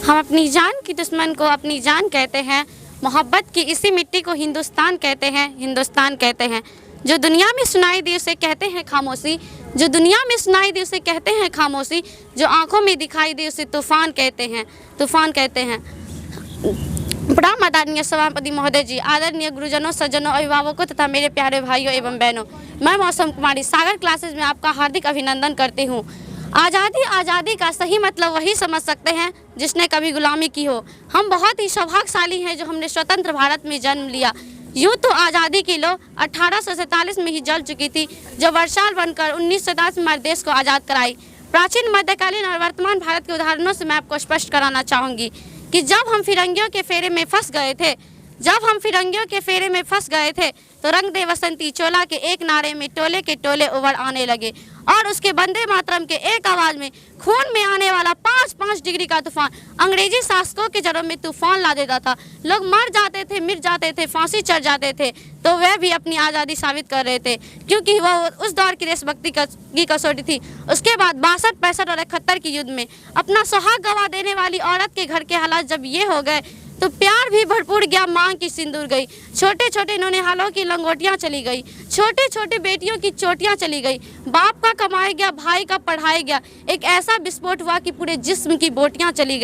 हम अपनी जान की दुश्मन को अपनी जान कहते हैं। मोहब्बत की इसी मिट्टी को हिंदुस्तान कहते हैं, हिंदुस्तान कहते हैं। जो दुनिया में सुनाई दी उसे कहते हैं खामोशी, जो दुनिया में सुनाई दी उसे कहते हैं खामोशी। जो आंखों में दिखाई दी उसे तूफान कहते हैं, तूफान कहते हैं। प्रणाम आदरणीय सभापति महोदय जी, आदरणीय गुरुजनों, सज्जनों, अभिभावकों तथा मेरे प्यारे भाइयों एवं बहनों, मैं मौसम कुमारी सागर क्लासेस में आपका हार्दिक अभिनंदन करती हूँ। आज़ादी का सही मतलब वही समझ सकते हैं जिसने कभी गुलामी की हो। हम बहुत ही सौभाग्यशाली हैं जो हमने स्वतंत्र भारत में जन्म लिया। यूँ तो आज़ादी की लो 1847 में ही जल चुकी थी, जो वर्षाल बनकर 1910 में हमारे देश को आज़ाद कराई। प्राचीन, मध्यकालीन और वर्तमान भारत के उदाहरणों से मैं आपको स्पष्ट कराना चाहूँगी कि जब हम फिरंगियों के फेरे में फंस गए थे, तो रंग दे बसंती चोला के एक नारे में टोले के टोले उभर आने लगे और उसके वंदे मातरम के एक आवाज में खून में आने वाला 5-5 डिग्री का तूफान अंग्रेजी शासकों के जड़ों में तूफान ला देता था। लोग मर जाते थे, मिट जाते थे, फांसी चढ़ जाते थे, तो वह भी अपनी आज़ादी साबित कर रहे थे, क्योंकि वह उस दौर की देशभक्ति की कसौटी थी। उसके बाद 62, 65 और 71 के युद्ध में अपना सुहाग गवा देने वाली औरत के घर के हालात जब ये हो गए, तो प्यार भी भरपूर गया, मांग की सिंदूर गई। छोटे छोटे नौनिहालों की लंगोटियाँ चली गई, छोटे छोटे बेटियों की चोटियाँ चली गई। बाप का कमाया गया, भाई का पढ़ाया गया। एक ऐसा विस्फोट हुआ कि पूरे जिस्म की बोटियाँ चली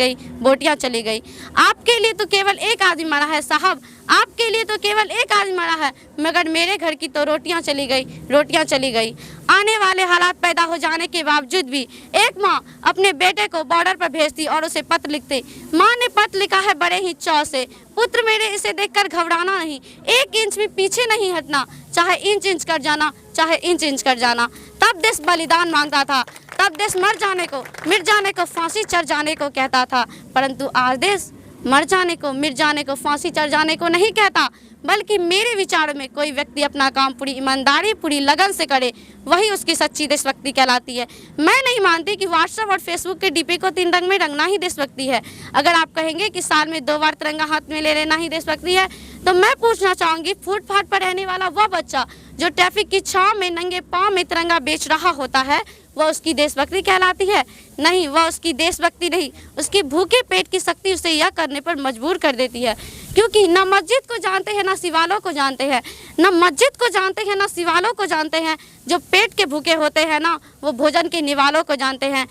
गई। आपके लिए तो केवल एक आदमी मरा है साहब, आपके लिए तो केवल एक आदमी मरा है, मगर मेरे घर की तो रोटियां चली गई। आने वाले हालात पैदा हो जाने के बावजूद भी एक माँ अपने बेटे को बॉर्डर पर भेजती और उसे पत्र लिखती। माँ ने पत्र लिखा है बड़े ही चाव से, पुत्र मेरे, इसे देखकर घबराना नहीं, 1 इंच भी पीछे नहीं हटना, चाहे इंच इंच कर जाना। तब देश बलिदान मांगता था, तब देश मर जाने को, मिट जाने को, फांसी चढ़ जाने को कहता था। परंतु आज देश मर जाने को, मिट जाने को, फांसी चढ़ जाने को नहीं कहता, बल्कि मेरे विचार में कोई व्यक्ति अपना काम पूरी ईमानदारी, पूरी लगन से करे, वही उसकी सच्ची देशभक्ति कहलाती है। मैं नहीं मानती कि व्हाट्सएप और फेसबुक के डीपी को 3 रंग में रंगना ही देशभक्ति है। अगर आप कहेंगे कि साल में 2 बार तिरंगा हाथ में ले लेना ही देशभक्ति है, तो मैं पूछना चाहूँगी, फुटपाथ पर रहने वाला वह बच्चा जो ट्रैफिक की छांव में नंगे पाँव में तिरंगा बेच रहा होता है, वह उसकी देशभक्ति कहलाती है? नहीं, वह उसकी देशभक्ति नहीं, उसकी भूखे पेट की शक्ति उसे यह करने पर मजबूर कर देती है। क्योंकि न मस्जिद को जानते हैं, न शिवालों को जानते हैं, न मस्जिद को जानते हैं, न शिवालों को जानते हैं। जो पेट के भूखे होते हैं ना, वो भोजन के निवालों को जानते हैं,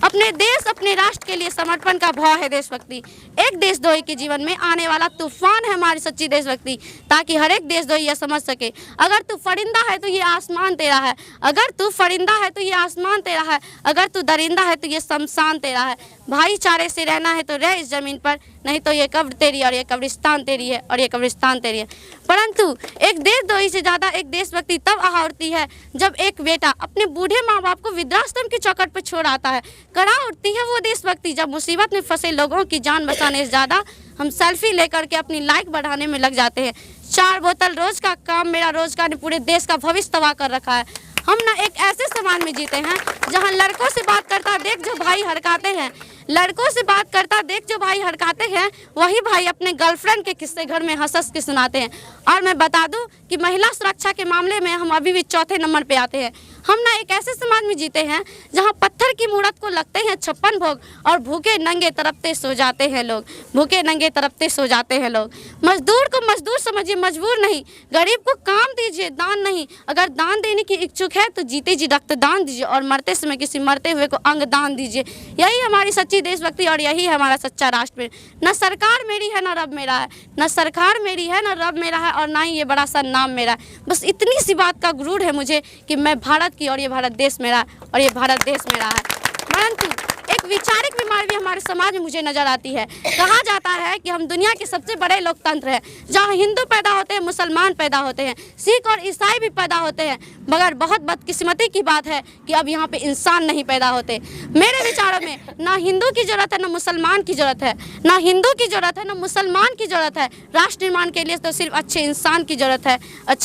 अपने देश, अपने राष्ट्र के लिए समर्पण का भाव है देशभक्ति। एक देशद्रोही के जीवन में आने वाला तूफान है हमारी सच्ची देशभक्ति, ताकि हर एक देशद्रोही यह समझ सके, अगर तू फरिंदा है तो ये आसमान तेरा है, अगर तू फरिंदा है तो ये आसमान तेरा है, अगर तू दरिंदा है तो ये शमशान तेरा है। भाईचारे से रहना है तो रह इस जमीन पर, नहीं तो ये कब्र तेरी और ये कब्रिस्तान तेरी है, और ये कब्रिस्तान तेरी है। परंतु एक देशद्रोही से ज़्यादा एक देशभक्ति तब आहरती है जब एक बेटा अपने बूढ़े माँ बाप को वृद्धाश्रम की चौखट पर छोड़ आता है। कड़ा उठती है वो देशभक्ति जब मुसीबत में फंसे लोगों की जान बचाने से ज़्यादा हम सेल्फी लेकर के अपनी लाइक बढ़ाने में लग जाते हैं। 4 बोतल रोज का काम मेरा रोजगार ने पूरे देश का भविष्य तबाह कर रखा है। हम ना एक ऐसे समाज में जीते हैं जहां लड़कों से बात करता देख जो भाई हड़काते हैं, वही भाई अपने गर्लफ्रेंड के किस्से घर में हंस के सुनाते हैं। और मैं बता दूं कि महिला सुरक्षा के मामले में हम अभी भी 4थे नंबर पे आते हैं। हम ना एक ऐसे समाज में जीते हैं जहां पत्थर की मूरत को लगते हैं 56 भोग और भूखे नंगे तड़पते सो जाते हैं लोग। मजदूर को मजदूर समझिए, मजबूर नहीं। गरीब को काम दीजिए, दान नहीं। अगर दान देने की इच्छुक है तो जीते जी रक्तदान दीजिए और मरते समय किसी मरते हुए को अंग दान दीजिए। यही हमारी सच्ची देशभक्ति और यही है हमारा सच्चा राष्ट्र। न सरकार मेरी है, न रब मेरा है, न सरकार मेरी है, न रब मेरा है, और ना ही ये बड़ा सा नाम मेरा है। बस इतनी सी बात का गुरूर है मुझे कि मैं भारत की और ये भारत देश मेरा है, और ये भारत देश मेरा है। परंतु एक वैचारिक बीमारी भी हमारे समाज में मुझे नजर आती है। कहा जाता है कि हम दुनिया के सबसे बड़े लोकतंत्र हैं, जहां हिंदू पैदा होते हैं, मुसलमान पैदा होते हैं, सिख और ईसाई भी पैदा होते हैं, मगर बहुत बदकिस्मती की बात है कि अब यहाँ पे इंसान नहीं पैदा होते। मेरे विचारों में ना हिंदू की जरूरत है, ना मुसलमान की जरूरत है, ना हिंदू की जरूरत है, ना मुसलमान की जरूरत है। राष्ट्र निर्माण के लिए तो सिर्फ अच्छे इंसान की जरूरत है, अच्छे